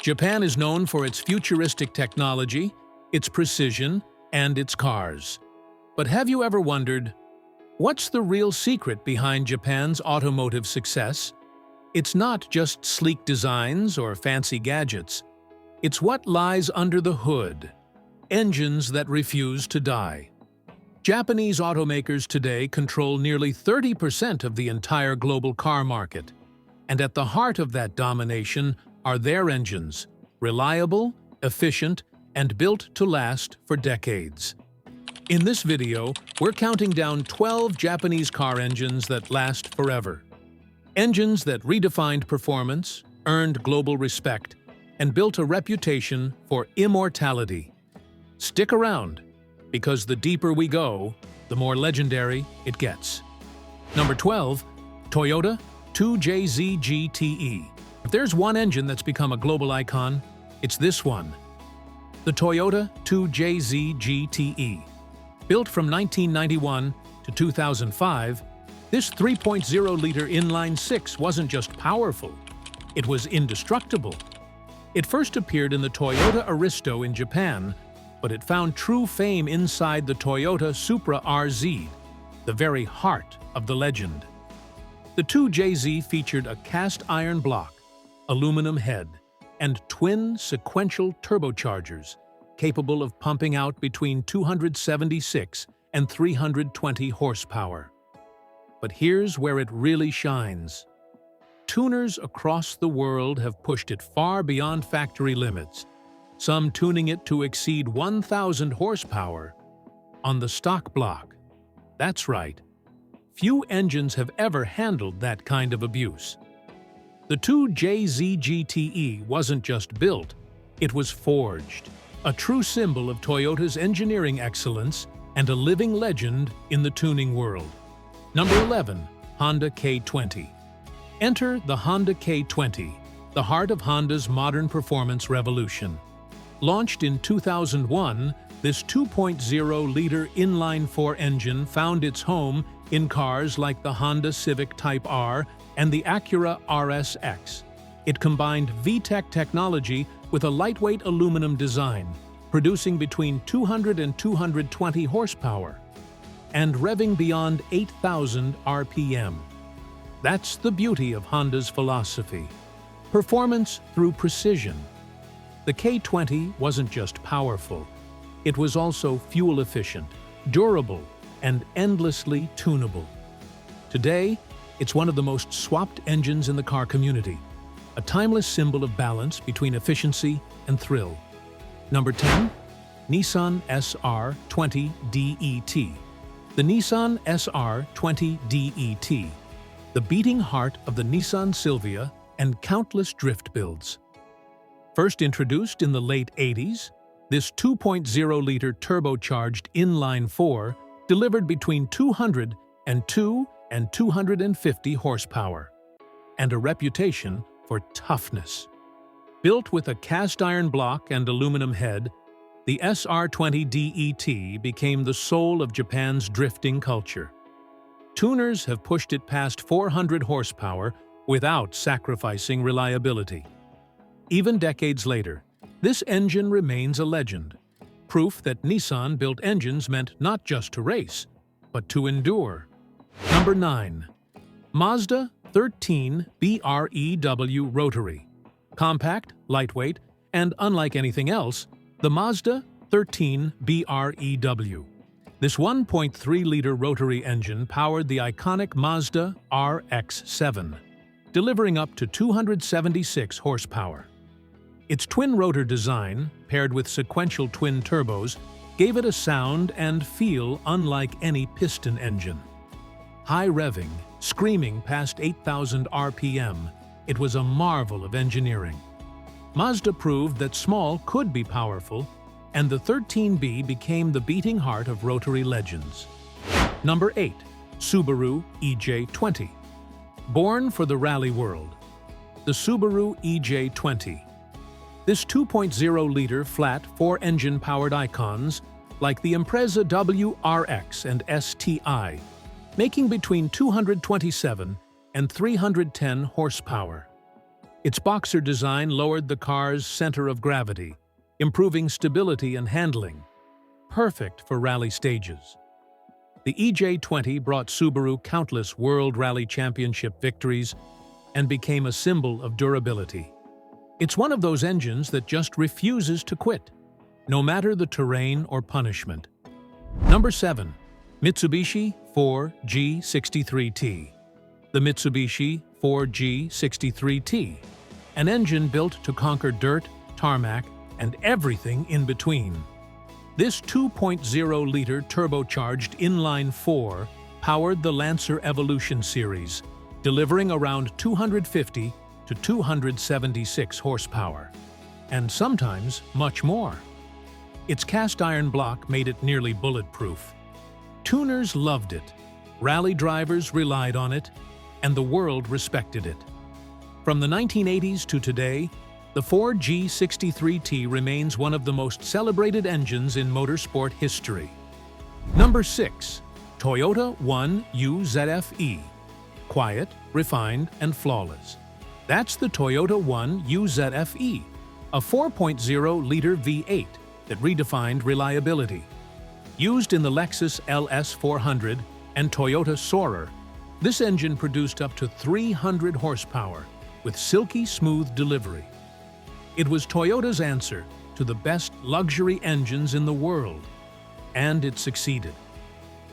Japan is known for its futuristic technology, its precision, and its cars. But have you ever wondered, what's the real secret behind Japan's automotive success? It's not just sleek designs or fancy gadgets. It's what lies under the hood: engines that refuse to die. Japanese automakers today control nearly 30% of the entire global car market. And at the heart of that domination are their engines, reliable, efficient, and built to last for decades. In this video, we're counting down 12 Japanese car engines that last forever. Engines that redefined performance, earned global respect, and built a reputation for immortality. Stick around, because the deeper we go, the more legendary it gets. Number 12, Toyota 2JZ GTE. If there's one engine that's become a global icon, it's this one. The Toyota 2JZ GTE. Built from 1991 to 2005, this 3.0-liter inline-six wasn't just powerful, it was indestructible. It first appeared in the Toyota Aristo in Japan, but it found true fame inside the Toyota Supra RZ, the very heart of the legend. The 2JZ featured a cast-iron block, aluminum head, and twin sequential turbochargers capable of pumping out between 276 and 320 horsepower. But here's where it really shines. Tuners across the world have pushed it far beyond factory limits, some tuning it to exceed 1,000 horsepower on the stock block. That's right. Few engines have ever handled that kind of abuse. The 2JZ GTE wasn't just built, it was forged, a true symbol of Toyota's engineering excellence and a living legend in the tuning world. Number 11, Honda K20. Enter the Honda K20, the heart of Honda's modern performance revolution. Launched in 2001, this 2.0-liter inline-four engine found its home in cars like the Honda Civic Type R and the Acura RSX. It combined VTEC technology with a lightweight aluminum design, producing between 200 and 220 horsepower, and revving beyond 8,000 RPM. That's the beauty of Honda's philosophy: performance through precision. The K20 wasn't just powerful, it was also fuel-efficient, durable, and endlessly tunable. Today, it's one of the most swapped engines in the car community, a timeless symbol of balance between efficiency and thrill. Number 10, Nissan SR20DETT. The Nissan SR20DETT, the beating heart of the Nissan Silvia and countless drift builds. First introduced in the late 80s, this 2.0-liter turbocharged inline-four delivered between 202 and 250 horsepower, and a reputation for toughness. Built with a cast-iron block and aluminum head, the SR20DETT became the soul of Japan's drifting culture. Tuners have pushed it past 400 horsepower without sacrificing reliability. Even decades later, this engine remains a legend, proof that Nissan built engines meant not just to race, but to endure. Number 9. Mazda 13 BREW Rotary. Compact, lightweight, and unlike anything else, the Mazda 13 BREW. This 1.3-liter rotary engine powered the iconic Mazda RX-7, delivering up to 276 horsepower. Its twin-rotor design, paired with sequential twin turbos, gave it a sound and feel unlike any piston engine. High revving, screaming past 8,000 RPM, it was a marvel of engineering. Mazda proved that small could be powerful, and the 13B became the beating heart of rotary legends. Number 8. Subaru EJ20. Born for the rally world, the Subaru EJ20. This 2.0-liter flat four-engine powered icons like the Impreza WRX and STI, making between 227 and 310 horsepower. Its boxer design lowered the car's center of gravity, improving stability and handling, perfect for rally stages. The EJ20 brought Subaru countless World Rally Championship victories and became a symbol of durability. It's one of those engines that just refuses to quit, no matter the terrain or punishment. Number 7. Mitsubishi 4G63T. The Mitsubishi 4G63T, an engine built to conquer dirt, tarmac, and everything in between. This 2.0-liter turbocharged inline-4 powered the Lancer Evolution series, delivering around 250 to 276 horsepower, and sometimes much more. Its cast-iron block made it nearly bulletproof. Tuners loved it, rally drivers relied on it, and the world respected it. From the 1980s to today, the 4G63T remains one of the most celebrated engines in motorsport history. Number 6. Toyota 1UZF-E. Quiet, refined, and flawless. That's the Toyota 1UZF-E, a 4.0-liter V8 that redefined reliability. Used in the Lexus LS400 and Toyota Soarer, this engine produced up to 300 horsepower with silky smooth delivery. It was Toyota's answer to the best luxury engines in the world, and it succeeded.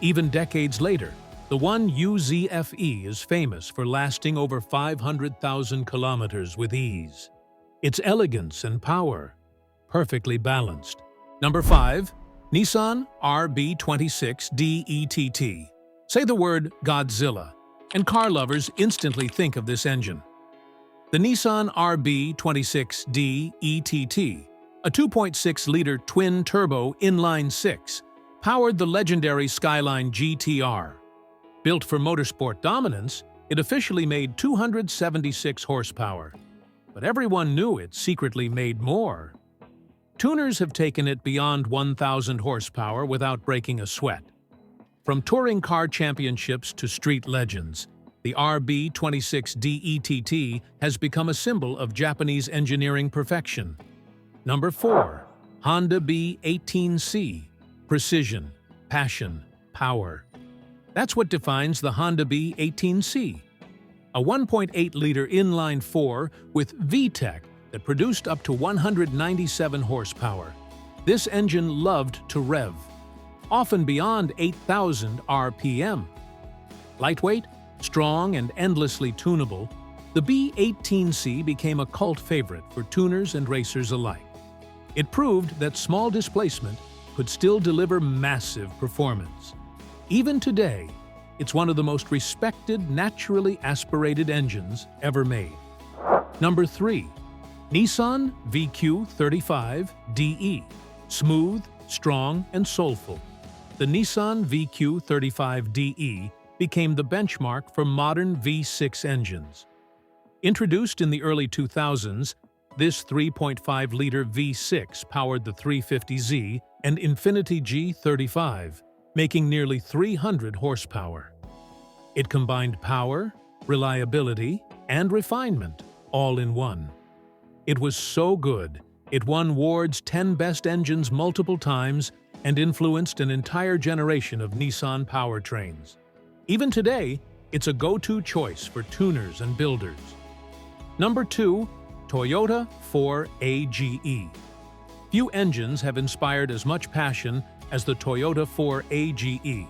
Even decades later, the 1UZF-E is famous for lasting over 500,000 kilometers with ease. Its elegance and power, perfectly balanced. Number 5. Nissan RB26DETT. Say the word Godzilla, and car lovers instantly think of this engine. The Nissan RB26DETT, a 2.6-liter twin-turbo inline-6, powered the legendary Skyline GTR. Built for motorsport dominance, it officially made 276 horsepower. But everyone knew it secretly made more. Tuners have taken it beyond 1,000 horsepower without breaking a sweat. From touring car championships to street legends, the RB26DETT has become a symbol of Japanese engineering perfection. Number 4. Honda B18C. Precision, passion, power. That's what defines the Honda B18C. A 1.8-liter inline-4 with VTEC that produced up to 197 horsepower. This engine loved to rev, often beyond 8,000 RPM. Lightweight, strong, and endlessly tunable, the B18C became a cult favorite for tuners and racers alike. It proved that small displacement could still deliver massive performance. Even today, it's one of the most respected, naturally aspirated engines ever made. Number 3. Nissan VQ35DE. Smooth, strong, and soulful. The Nissan VQ35DE became the benchmark for modern V6 engines. Introduced in the early 2000s, this 3.5-liter V6 powered the 350Z and Infiniti G35, making nearly 300 horsepower. It combined power, reliability, and refinement, all in one. It was so good, it won Ward's 10 Best Engines multiple times and influenced an entire generation of Nissan powertrains. Even today, it's a go-to choice for tuners and builders. Number 2. Toyota 4AGE. Few engines have inspired as much passion as the Toyota 4AGE.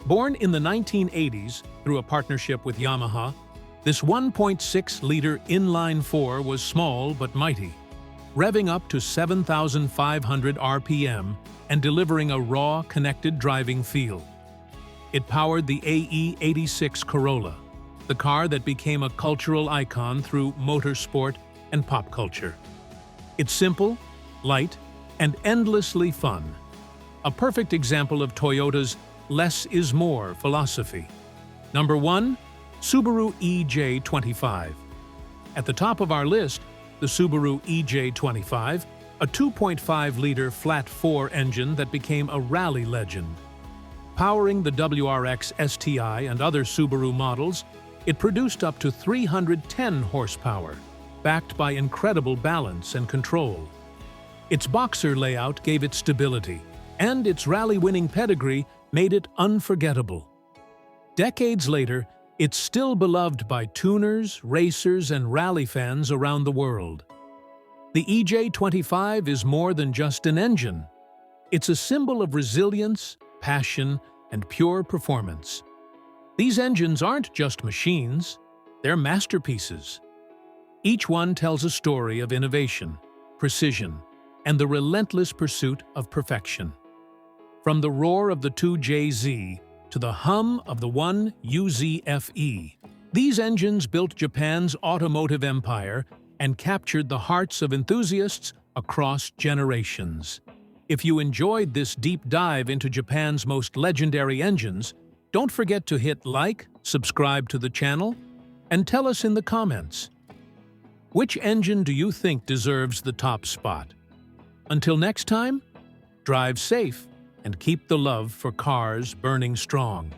Born in the 1980s through a partnership with Yamaha, this 1.6-liter inline-4 was small but mighty, revving up to 7,500 RPM and delivering a raw, connected driving feel. It powered the AE86 Corolla, the car that became a cultural icon through motorsport and pop culture. It's simple, light, and endlessly fun. A perfect example of Toyota's less is more philosophy. Number 1. Subaru EJ25. At the top of our list, the Subaru EJ25, a 2.5-liter flat-4 engine that became a rally legend. Powering the WRX STI and other Subaru models, it produced up to 310 horsepower, backed by incredible balance and control. Its boxer layout gave it stability, and its rally-winning pedigree made it unforgettable. Decades later, it's still beloved by tuners, racers, and rally fans around the world. The EJ25 is more than just an engine. It's a symbol of resilience, passion, and pure performance. These engines aren't just machines, they're masterpieces. Each one tells a story of innovation, precision, and the relentless pursuit of perfection. From the roar of the 2JZ to the hum of the 1UZFE, these engines built Japan's automotive empire and captured the hearts of enthusiasts across generations. If you enjoyed this deep dive into Japan's most legendary engines, don't forget to hit like, subscribe to the channel, and tell us in the comments. Which engine do you think deserves the top spot? Until next time, drive safe and keep the love for cars burning strong.